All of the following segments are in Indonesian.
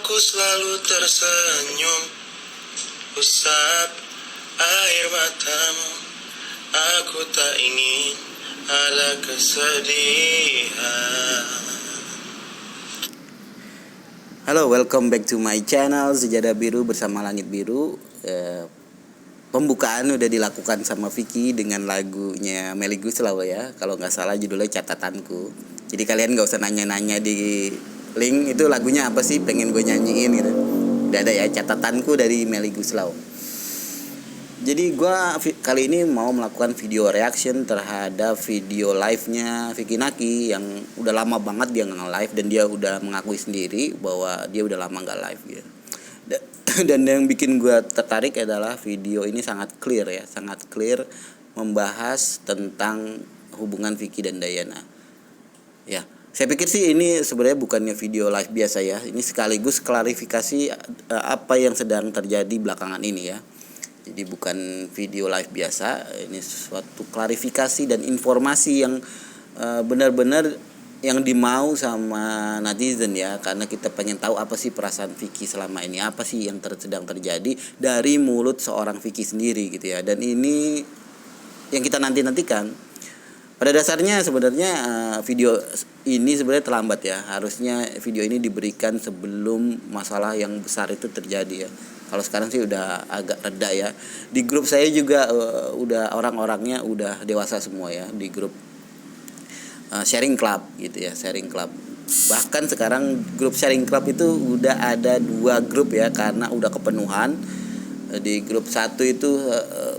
Aku selalu tersenyum, usap air matamu. Aku tak ingin ada kesedihan. Halo, welcome back to my channel Sejadah Biru bersama Langit Biru. Pembukaan udah dilakukan sama Vicky dengan lagunya Melly Goeslaw ya. Kalau nggak salah judulnya Catatanku. Jadi kalian nggak usah nanya-nanya di link itu lagunya apa sih, pengen gue nyanyiin gitu. Udah ada ya, Catatanku dari Melly Goeslaw. Jadi gue kali ini mau melakukan video reaction terhadap video live-nya Vicky Naki yang udah lama banget dia nggak live, dan dia udah mengakui sendiri bahwa dia udah lama nggak live gitu. Dan yang bikin gue tertarik adalah video ini sangat clear ya, sangat clear membahas tentang hubungan Vicky dan Dayana. Ya, saya pikir sih ini sebenarnya bukannya video live biasa ya. Ini sekaligus klarifikasi apa yang sedang terjadi belakangan ini ya. Jadi bukan video live biasa, ini suatu klarifikasi dan informasi yang benar-benar yang dimau sama netizen ya, karena kita pengen tahu apa sih perasaan Vicky selama ini, apa sih yang sedang terjadi dari mulut seorang Vicky sendiri gitu ya. Dan ini yang kita nantikan. Pada dasarnya sebenarnya video ini sebenarnya terlambat ya. Harusnya video ini diberikan sebelum masalah yang besar itu terjadi ya. Kalau sekarang sih udah agak reda ya. Di grup saya juga udah orang-orangnya udah dewasa semua ya, di grup sharing club gitu ya, sharing club. Bahkan sekarang grup sharing club itu udah ada 2 grup ya, karena udah kepenuhan. Di grup 1 itu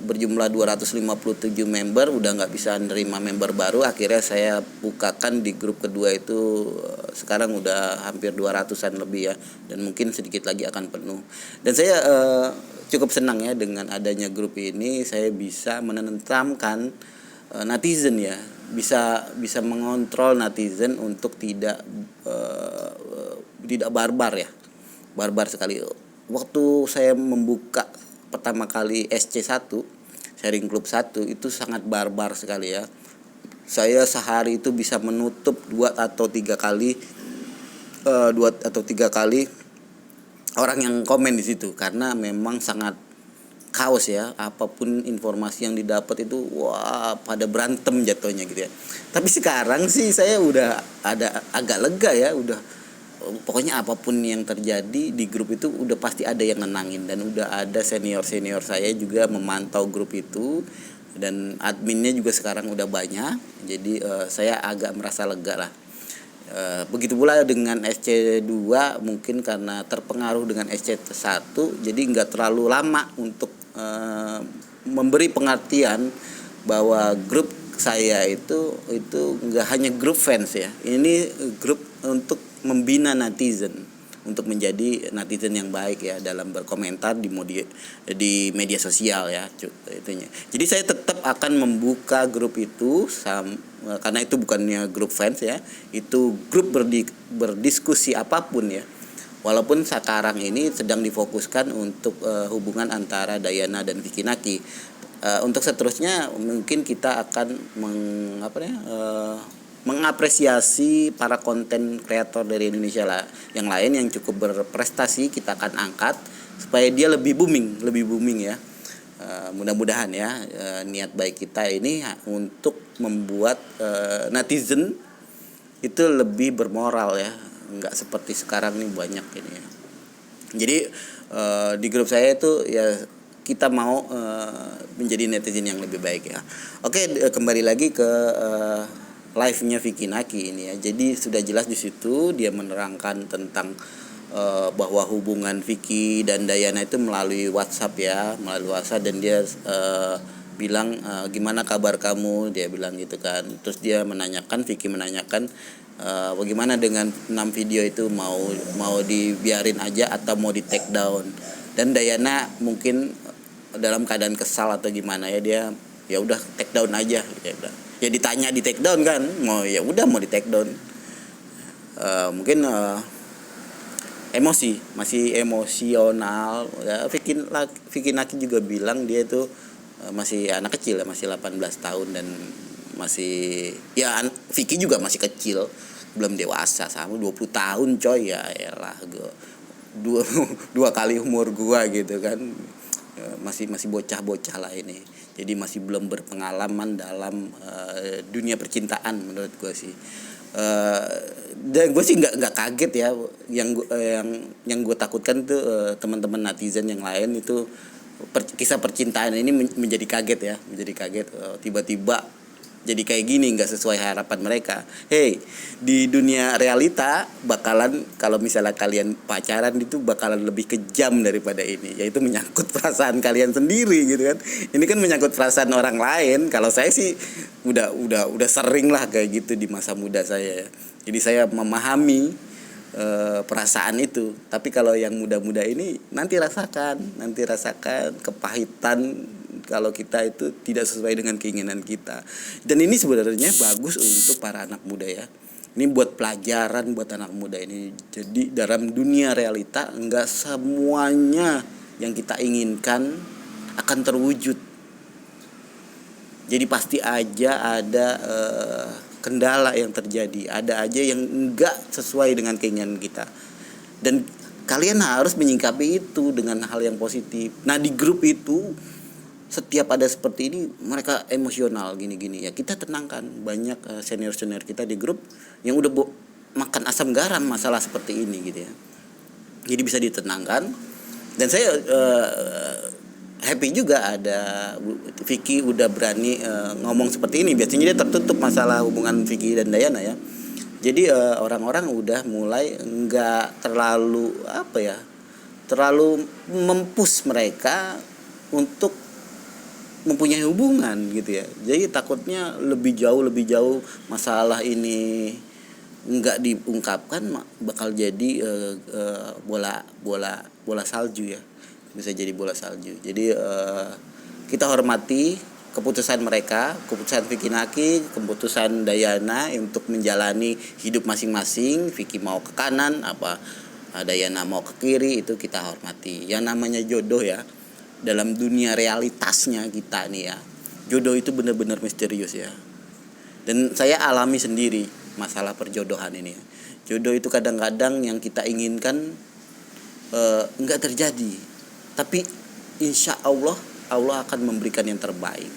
berjumlah 257 member, udah nggak bisa nerima member baru. Akhirnya saya bukakan di grup kedua itu, sekarang udah hampir 200-an lebih ya, dan mungkin sedikit lagi akan penuh. Dan saya cukup senang ya dengan adanya grup ini. Saya bisa menentamkan netizen ya, bisa mengontrol netizen untuk tidak barbar ya, barbar sekali. Waktu saya membuka pertama kali SC1, sharing club 1, itu sangat barbar sekali ya. Saya sehari itu bisa menutup 2 atau 3 kali orang yang komen di situ, karena memang sangat kaos ya. Apapun informasi yang didapat itu wah pada berantem jatuhnya gitu ya. Tapi sekarang sih saya udah ada agak lega ya, udah pokoknya apapun yang terjadi di grup itu udah pasti ada yang nenangin, dan udah ada senior saya juga memantau grup itu, dan adminnya juga sekarang udah banyak. Jadi saya agak merasa lega lah. Begitu pula dengan SC2, mungkin karena terpengaruh dengan SC1 jadi nggak terlalu lama untuk memberi pengertian bahwa grup saya itu nggak hanya grup fans ya, ini grup untuk membina netizen untuk menjadi netizen yang baik ya dalam berkomentar di media sosial ya itunya. Jadi saya tetap akan membuka grup itu karena itu bukannya grup fans ya, itu grup berdiskusi apapun ya. Walaupun sekarang ini sedang difokuskan untuk hubungan antara Dayana dan Vicky Naki. Untuk seterusnya mungkin kita akan mengapresiasi para konten kreator dari Indonesia lah yang lain yang cukup berprestasi. Kita akan angkat supaya dia lebih booming ya. Mudah-mudahan ya niat baik kita ini untuk membuat netizen itu lebih bermoral ya, nggak seperti sekarang nih banyak ini ya. Jadi di grup saya itu ya kita mau menjadi netizen yang lebih baik ya. Oke, kembali lagi ke live-nya Vicky Naki ini ya. Jadi sudah jelas di situ dia menerangkan tentang bahwa hubungan Vicky dan Dayana itu melalui WhatsApp ya, dan dia bilang gimana kabar kamu, dia bilang gitu kan. Terus dia menanyakan, Vicky menanyakan bagaimana dengan 6 video itu, mau dibiarin aja atau mau di take down. Dan Dayana mungkin dalam keadaan kesal atau gimana ya, dia ya udah take down aja gitu. Ya ditanya di take down kan, mau di take down. Mungkin masih emosional ya. Vicky Naki juga bilang dia itu masih anak kecil ya, masih 18 tahun, dan masih ya Vicky juga masih kecil, belum dewasa, sama 20 tahun coy ya elah gue. dua dua kali umur gua gitu kan. Masih bocah-bocah lah ini, jadi masih belum berpengalaman dalam dunia percintaan menurut gua sih. Dan gue sih nggak kaget ya, yang gue takutkan tuh teman-teman netizen yang lain itu kisah percintaan ini menjadi kaget ya, menjadi kaget tiba-tiba jadi kayak gini, nggak sesuai harapan mereka. Hey, di dunia realita bakalan, kalau misalnya kalian pacaran itu bakalan lebih kejam daripada ini, yaitu menyangkut perasaan kalian sendiri gitu kan. Ini kan menyangkut perasaan orang lain. Kalau saya sih udah sering lah kayak gitu di masa muda saya ya. Jadi saya memahami perasaan itu. Tapi kalau yang muda-muda ini nanti rasakan kepahitan kalau kita itu tidak sesuai dengan keinginan kita. Dan ini sebenarnya bagus untuk para anak muda ya. Ini buat pelajaran buat anak muda ini. Jadi dalam dunia realita enggak semuanya yang kita inginkan akan terwujud. Jadi pasti aja ada kendala yang terjadi, ada aja yang enggak sesuai dengan keinginan kita. Dan kalian harus menyikapi itu dengan hal yang positif. Nah, di grup itu setiap ada seperti ini mereka emosional gini-gini ya, kita tenangkan. Banyak senior-senior kita di grup yang udah makan asam garam masalah seperti ini gitu ya, jadi bisa ditenangkan. Dan saya happy juga ada Vicky udah berani ngomong seperti ini. Biasanya dia tertutup masalah hubungan Vicky dan Dayana ya. Jadi orang-orang udah mulai nggak terlalu mempush mereka untuk mempunyai hubungan gitu ya. Jadi takutnya lebih jauh masalah ini nggak diungkapkan bakal jadi bola salju ya, bisa jadi bola salju. Jadi kita hormati keputusan mereka, keputusan Vicky Naki, keputusan Dayana untuk menjalani hidup masing-masing. Vicky mau ke kanan, Dayana mau ke kiri, itu kita hormati. Yang namanya jodoh ya, dalam dunia realitasnya kita nih ya, jodoh itu benar-benar misterius ya. Dan saya alami sendiri masalah perjodohan ini ya. Jodoh itu kadang-kadang yang kita inginkan enggak terjadi, tapi insya Allah akan memberikan yang terbaik.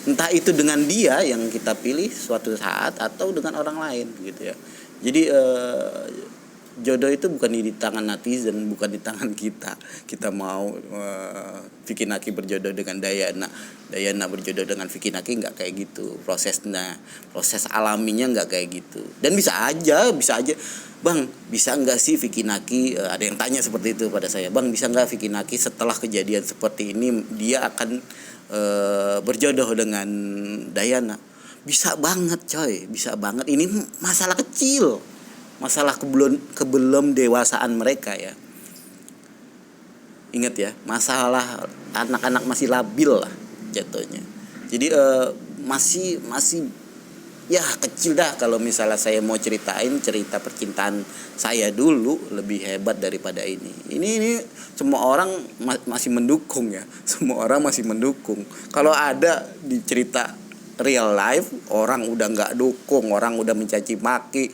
Entah itu dengan dia yang kita pilih suatu saat atau dengan orang lain gitu ya. Jadi jodoh itu bukan di tangan netizen, bukan di tangan kita. Kita mau Vicky Naki berjodoh dengan Dayana berjodoh dengan Vicky Naki, nggak kayak gitu proses alaminya nggak kayak gitu. Dan bisa aja Bang, bisa nggak sih Vicky Naki, ada yang tanya seperti itu pada saya, Bang bisa nggak Vicky Naki setelah kejadian seperti ini dia akan berjodoh dengan Dayana? Bisa banget coy, bisa banget. Ini masalah kecil, masalah kebelum dewasaan mereka ya. Ingat ya, masalah anak-anak masih labil lah jatuhnya. Jadi masih ya kecil dah. Kalau misalnya saya mau ceritain cerita percintaan saya dulu lebih hebat daripada ini. Ini semua orang masih mendukung ya. Semua orang masih mendukung. Kalau ada di cerita real life orang udah nggak dukung, orang udah mencaci maki,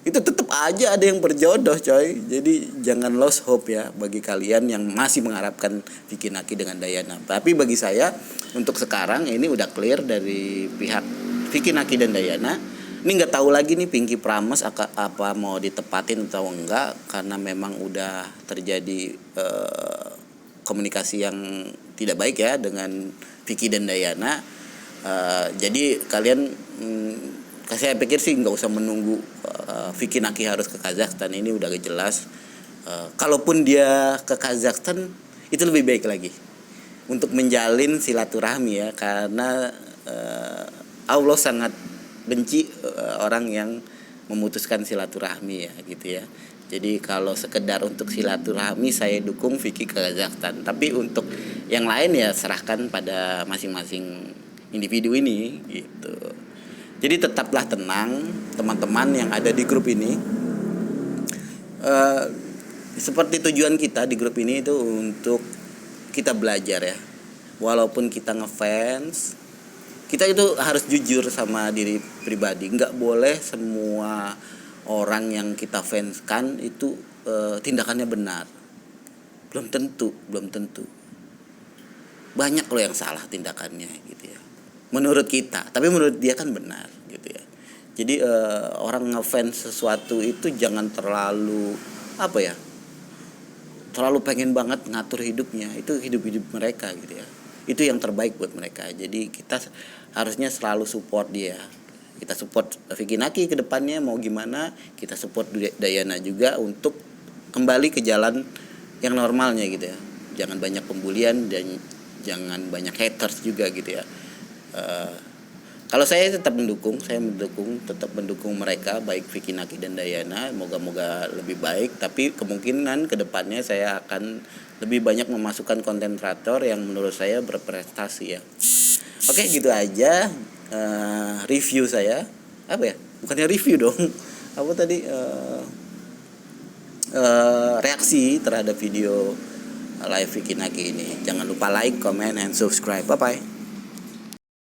itu tetap aja ada yang berjodoh coy. Jadi jangan lost hope ya bagi kalian yang masih mengharapkan Vicky Naki dengan Dayana. Tapi bagi saya untuk sekarang ini udah clear dari pihak Vicky Naki dan Dayana. Ini nggak tahu lagi nih Pinky Promise apa mau ditepatin atau enggak, karena memang udah terjadi komunikasi yang tidak baik ya dengan Vicky dan Dayana. Jadi kalian saya pikir sih nggak usah menunggu Vicky Naki harus ke Kazakhstan. Ini udah jelas. Kalaupun dia ke Kazakhstan itu lebih baik lagi untuk menjalin silaturahmi ya, karena Allah sangat benci orang yang memutuskan silaturahmi ya gitu ya. Jadi kalau sekedar untuk silaturahmi saya dukung Vicky ke Kazakhstan. Tapi untuk yang lain ya serahkan pada masing-masing individu ini gitu. Jadi tetaplah tenang teman-teman yang ada di grup ini. Seperti tujuan kita di grup ini itu untuk kita belajar ya. Walaupun kita ngefans, kita itu harus jujur sama diri pribadi. Nggak boleh semua orang yang kita fanskan itu tindakannya benar. Belum tentu. Banyak loh yang salah tindakannya gitu ya. Menurut kita, tapi menurut dia kan benar gitu ya. Jadi orang ngefans sesuatu itu jangan terlalu terlalu pengen banget ngatur hidupnya. Itu hidup mereka gitu ya. Itu yang terbaik buat mereka. Jadi kita harusnya selalu support dia. Kita support Vicky Naki ke depannya mau gimana, kita support Dayana juga untuk kembali ke jalan yang normalnya gitu ya. Jangan banyak pembulian dan jangan banyak haters juga gitu ya. Kalau saya tetap mendukung mereka, baik Vicky Naki dan Dayana, moga-moga lebih baik. Tapi kemungkinan kedepannya saya akan lebih banyak memasukkan konten kreator yang menurut saya berprestasi ya. Oke, gitu aja review saya. Bukannya review dong. Reaksi terhadap video live Vicky Naki ini. Jangan lupa like, comment, and subscribe. Bye bye.